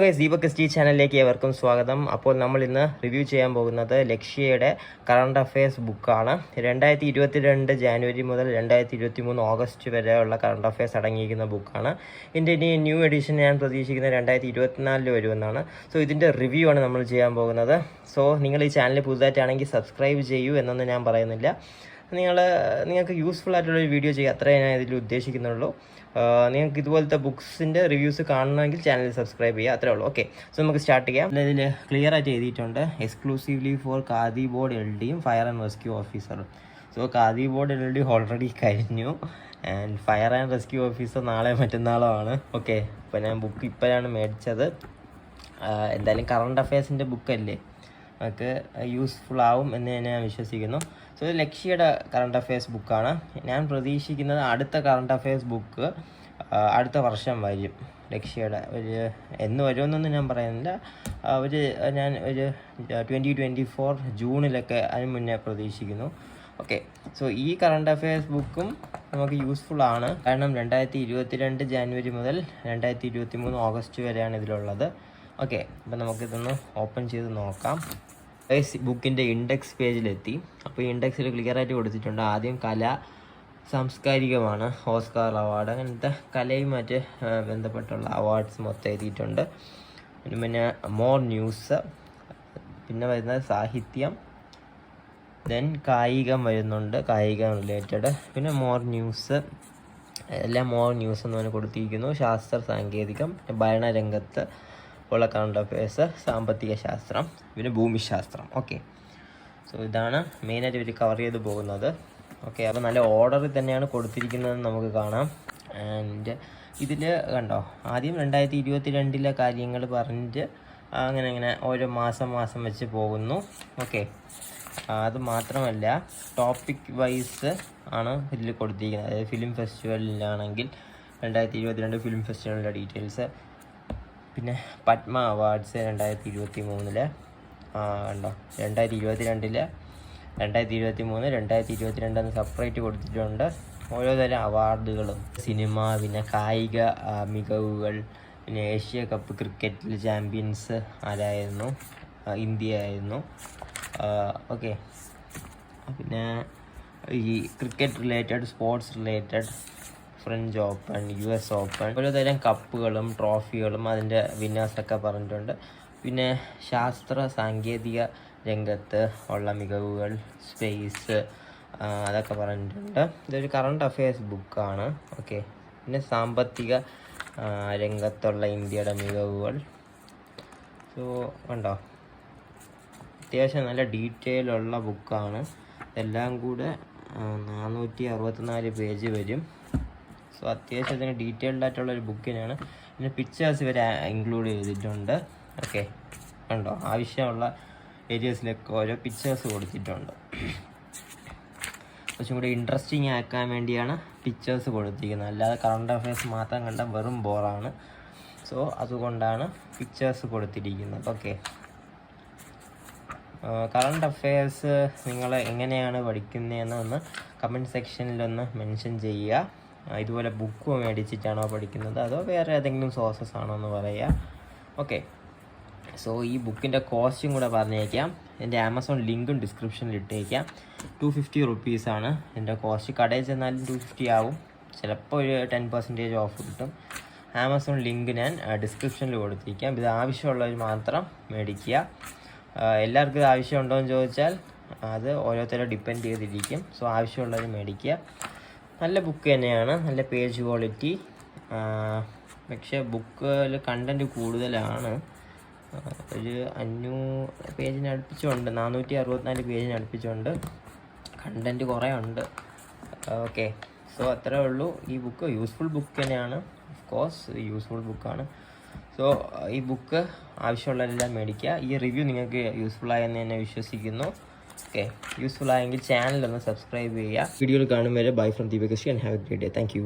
Deepak S T ചാനലിലേക്ക് ഏവർക്കും സ്വാഗതം. അപ്പോൾ നമ്മൾ ഇന്ന് റിവ്യൂ ചെയ്യാൻ പോകുന്നത് ലക്ഷ്യയുടെ കറണ്ട് അഫയേഴ്സ് ബുക്കാണ്. 2022 ജാനുവരി മുതൽ 2023 ഓഗസ്റ്റ് വരെയുള്ള കറണ്ട് അഫയേഴ്സ് അടങ്ങിയിരിക്കുന്ന ബുക്കാണ്. ഇതിൻ്റെ ഇനി ന്യൂ എഡിഷൻ ഞാൻ പ്രതീക്ഷിക്കുന്നത് 2024 വരുമെന്നാണ്. സോ ഇതിൻ്റെ റിവ്യൂ ആണ് നമ്മൾ ചെയ്യാൻ പോകുന്നത്. സോ നിങ്ങൾ ഈ ചാനൽ പുതുതായിട്ടാണെങ്കിൽ സബ്സ്ക്രൈബ് ചെയ്യൂ എന്നൊന്നും ഞാൻ പറയുന്നില്ല. നിങ്ങൾക്ക് യൂസ്ഫുൾ ആയിട്ടുള്ളൊരു വീഡിയോ ചെയ്യുക, അത്രേ ഞാൻ ഇതിൽ ഉദ്ദേശിക്കുന്നുള്ളൂ. നിങ്ങൾക്ക് ഇതുപോലത്തെ ബുക്സിൻ്റെ റിവ്യൂസ് കാണണമെങ്കിൽ ചാനൽ സബ്സ്ക്രൈബ് ചെയ്യുക, അത്രേ ഉള്ളൂ. ഓക്കെ, സോ നമുക്ക് സ്റ്റാർട്ട് ചെയ്യാം. ഇതിൽ ക്ലിയർ ആയിട്ട് എഴുതിയിട്ടുണ്ട് എക്സ്ക്ലൂസീവ്ലി ഫോർ ഖാദി ബോർഡ് LDയും ഫയർ ആൻഡ് റെസ്ക്യൂ ഓഫീസറും. So Khadi board LD already കഴിഞ്ഞു, and fire and rescue officer നാളെ മറ്റന്നാളോ ആണ്. ഓക്കെ, അപ്പോൾ ഞാൻ ബുക്ക് ഇപ്പോഴാണ് മേടിച്ചത്. എന്തായാലും കറണ്ട് അഫയേഴ്സിൻ്റെ ബുക്കല്ലേ, നമുക്ക് യൂസ്ഫുൾ ആവും എന്ന് ഞാൻ വിശ്വസിക്കുന്നു. സോ ഇത് ലക്ഷ്യയുടെ കറണ്ട് അഫയേഴ്സ് ബുക്കാണ്. ഞാൻ പ്രതീക്ഷിക്കുന്നത് അടുത്ത കറണ്ട് അഫയേഴ്സ് ബുക്ക് അടുത്ത വർഷം വരും. ലക്ഷ്യയുടെ എന്ന് വരുമെന്നൊന്നും ഞാൻ പറയുന്നില്ല, ഞാൻ ഒരു 2024 ജൂണിലൊക്കെ അതിന് മുന്നേ പ്രതീക്ഷിക്കുന്നു. ഓക്കെ, സോ ഈ കറണ്ട് അഫയേഴ്സ് ബുക്കും നമുക്ക് യൂസ്ഫുൾ ആണ്. കാരണം 2022 ജാനുവരി മുതൽ 2023 ഓഗസ്റ്റ് വരെയാണ് ഇതിലുള്ളത്. ഓക്കെ, അപ്പം നമുക്കിതൊന്ന് ഓപ്പൺ ചെയ്ത് നോക്കാം. ബുക്കിൻ്റെ ഇൻഡെക്സ് പേജിലെത്തി. അപ്പോൾ ഈ ഇൻഡെക്സിൽ ക്ലിയറായിട്ട് കൊടുത്തിട്ടുണ്ട്. ആദ്യം കല, സാംസ്കാരികമാണ്, ഓസ്കാർ അവാർഡ്, അങ്ങനത്തെ കലയുമായിട്ട് ബന്ധപ്പെട്ടുള്ള അവാർഡ്സ് മൊത്തം എഴുതിയിട്ടുണ്ട്. പിന്നെ മോർ ന്യൂസ്, പിന്നെ വരുന്നത് സാഹിത്യം, ദെൻ കായികം വരുന്നുണ്ട്, കായികം റിലേറ്റഡ്, പിന്നെ മോർ ന്യൂസ്, എല്ലാം മോർ ന്യൂസ് എന്ന് പറഞ്ഞ് കൊടുത്തിരിക്കുന്നു. ശാസ്ത്ര സാങ്കേതികം, ഭരണരംഗത്ത് ഉള്ള കറണ്ട് അഫയേഴ്സ്, സാമ്പത്തിക ശാസ്ത്രം, പിന്നെ ഭൂമിശാസ്ത്രം. ഓക്കെ, സോ ഇതാണ് മെയിനായിട്ട് ഇവർ കവർ ചെയ്ത് പോകുന്നത്. ഓക്കെ, അപ്പോൾ നല്ല ഓർഡറിൽ തന്നെയാണ് കൊടുത്തിരിക്കുന്നതെന്ന് നമുക്ക് കാണാം. ആൻഡ് ഇതിൽ കണ്ടോ, ആദ്യം 2022 കാര്യങ്ങൾ പറഞ്ഞിട്ട് അങ്ങനെ ഓരോ മാസം വെച്ച് പോകുന്നു. ഓക്കെ, അത് മാത്രമല്ല ടോപ്പിക് വൈസ് ആണ് ഇതിൽ കൊടുത്തിരിക്കുന്നത്. അതായത് ഫിലിം ഫെസ്റ്റിവലിലാണെങ്കിൽ 2022 ഫിലിം ഫെസ്റ്റിവലിൻ്റെ ഡീറ്റെയിൽസ്, പിന്നെ പത്മ അവാർഡ്സ് 2023 കണ്ടോ, 2022, 2023, 2022 എന്ന് സെപ്പറേറ്റ് കൊടുത്തിട്ടുണ്ട്. ഓരോ തരം അവാർഡുകളും, സിനിമ, പിന്നെ കായിക മികവുകൾ, പിന്നെ ഏഷ്യ കപ്പ് ക്രിക്കറ്റിൽ ചാമ്പ്യൻസ് ആരായിരുന്നു? ഇന്ത്യ ആയിരുന്നു. ഓക്കെ, പിന്നെ ഈ cricket related, sports related, French open, US open, ഓരോ തരം കപ്പുകളും ട്രോഫികളും അതിൻ്റെ വിന്നേഴ്സൊക്കെ പറഞ്ഞിട്ടുണ്ട്. പിന്നെ ശാസ്ത്ര സാങ്കേതിക രംഗത്ത് ഉള്ള മികവുകൾ, സ്പേസ്, അതൊക്കെ പറഞ്ഞിട്ടുണ്ട്. ഇതൊരു കറണ്ട് അഫയേഴ്സ് ബുക്കാണ്. ഓക്കെ, പിന്നെ സാമ്പത്തിക രംഗത്തുള്ള ഇന്ത്യയുടെ മികവുകൾ. സോ കണ്ടോ, അത്യാവശ്യം നല്ല ഡീറ്റെയിൽ ഉള്ള ബുക്കാണ്. എല്ലാം കൂടെ 464 പേജ് വരും. സോ അത്യാവശ്യത്തിന് ഡീറ്റെയിൽഡ് ആയിട്ടുള്ളൊരു ബുക്കിനാണ്. പിന്നെ പിക്ചേഴ്സ് ഇവർ ഇൻക്ലൂഡ് ചെയ്തിട്ടുണ്ട്. ഓക്കെ, കണ്ടോ, ആവശ്യമുള്ള ഏരിയസിലൊക്കെ ഓരോ പിക്ചേഴ്സ് കൊടുത്തിട്ടുണ്ട്. കുറച്ചും കൂടി ഇൻട്രസ്റ്റിംഗ് ആക്കാൻ വേണ്ടിയാണ് പിക്ചേഴ്സ് കൊടുത്തിരിക്കുന്നത്. അല്ലാതെ കറണ്ട് അഫയേഴ്സ് മാത്രം കണ്ട വെറും ബോറാണ്. സോ അതുകൊണ്ടാണ് പിക്ചേഴ്സ് കൊടുത്തിരിക്കുന്നത്. ഓക്കെ, കറണ്ട് അഫയേഴ്സ് നിങ്ങൾ എങ്ങനെയാണ് പഠിക്കുന്നതെന്ന് ഒന്ന് കമൻറ്റ് സെക്ഷനിലൊന്ന് മെൻഷൻ ചെയ്യുക. ഇതുപോലെ ബുക്ക് മേടിച്ചിട്ടാണോ പഠിക്കുന്നത്, അതോ വേറെ ഏതെങ്കിലും സോഴ്സസ് ആണോ എന്ന് പറയുക. ഓക്കെ, സോ ഈ ബുക്കിൻ്റെ കോസ്റ്റും കൂടെ പറഞ്ഞേക്കാം. എൻ്റെ ആമസോൺ ലിങ്കും ഡിസ്ക്രിപ്ഷനിൽ ഇട്ടേക്കാം. 250 റുപ്പീസാണ് എൻ്റെ കോസ്റ്റ്. കടയിൽ ചെന്നാലും 250 ആവും, ചിലപ്പോൾ ഒരു 10% ഓഫ് കിട്ടും. ആമസോൺ ലിങ്ക് ഞാൻ ഡിസ്ക്രിപ്ഷനിൽ കൊടുത്തിരിക്കാം. ഇത് ആവശ്യമുള്ളവർ മാത്രം മേടിക്കുക. എല്ലാവർക്കും ഇത് ആവശ്യമുണ്ടോ എന്ന് ചോദിച്ചാൽ അത് ഓരോരുത്തരെ ഡിപ്പെൻഡ് ചെയ്തിരിക്കും. സോ ആവശ്യമുള്ളവർ മേടിക്കുക. നല്ല ബുക്ക് തന്നെയാണ്, നല്ല പേജ് ക്വാളിറ്റി. പക്ഷേ ബുക്കിൽ കണ്ടൻറ്റ് കൂടുതലാണ്. ഒരു 500 പേജിന് അടുപ്പിച്ചുണ്ട്, 464 പേജിന് അടുപ്പിച്ചുണ്ട്. കണ്ടൻറ്റ് കുറേ ഉണ്ട്. ഓക്കെ, സോ അത്രേ ഉള്ളൂ. ഈ ബുക്ക് യൂസ്ഫുൾ ബുക്ക് തന്നെയാണ്, ഓഫ് കോഴ്സ് യൂസ്ഫുൾ ബുക്കാണ്. സോ ഈ ബുക്ക് ആവശ്യമുള്ളതെല്ലാം മേടിക്കുക. ഈ റിവ്യൂ നിങ്ങൾക്ക് യൂസ്ഫുൾ ആയെന്ന് തന്നെ വിശ്വസിക്കുന്നു. ഓക്കെ, യൂസ്ഫുൾ ആയെങ്കിൽ ചാനലൊന്ന് സബ്സ്ക്രൈബ് ചെയ്യുക. വീഡിയോയിൽ കാണും വരെ bye from Deepak and have A great day. Thank you.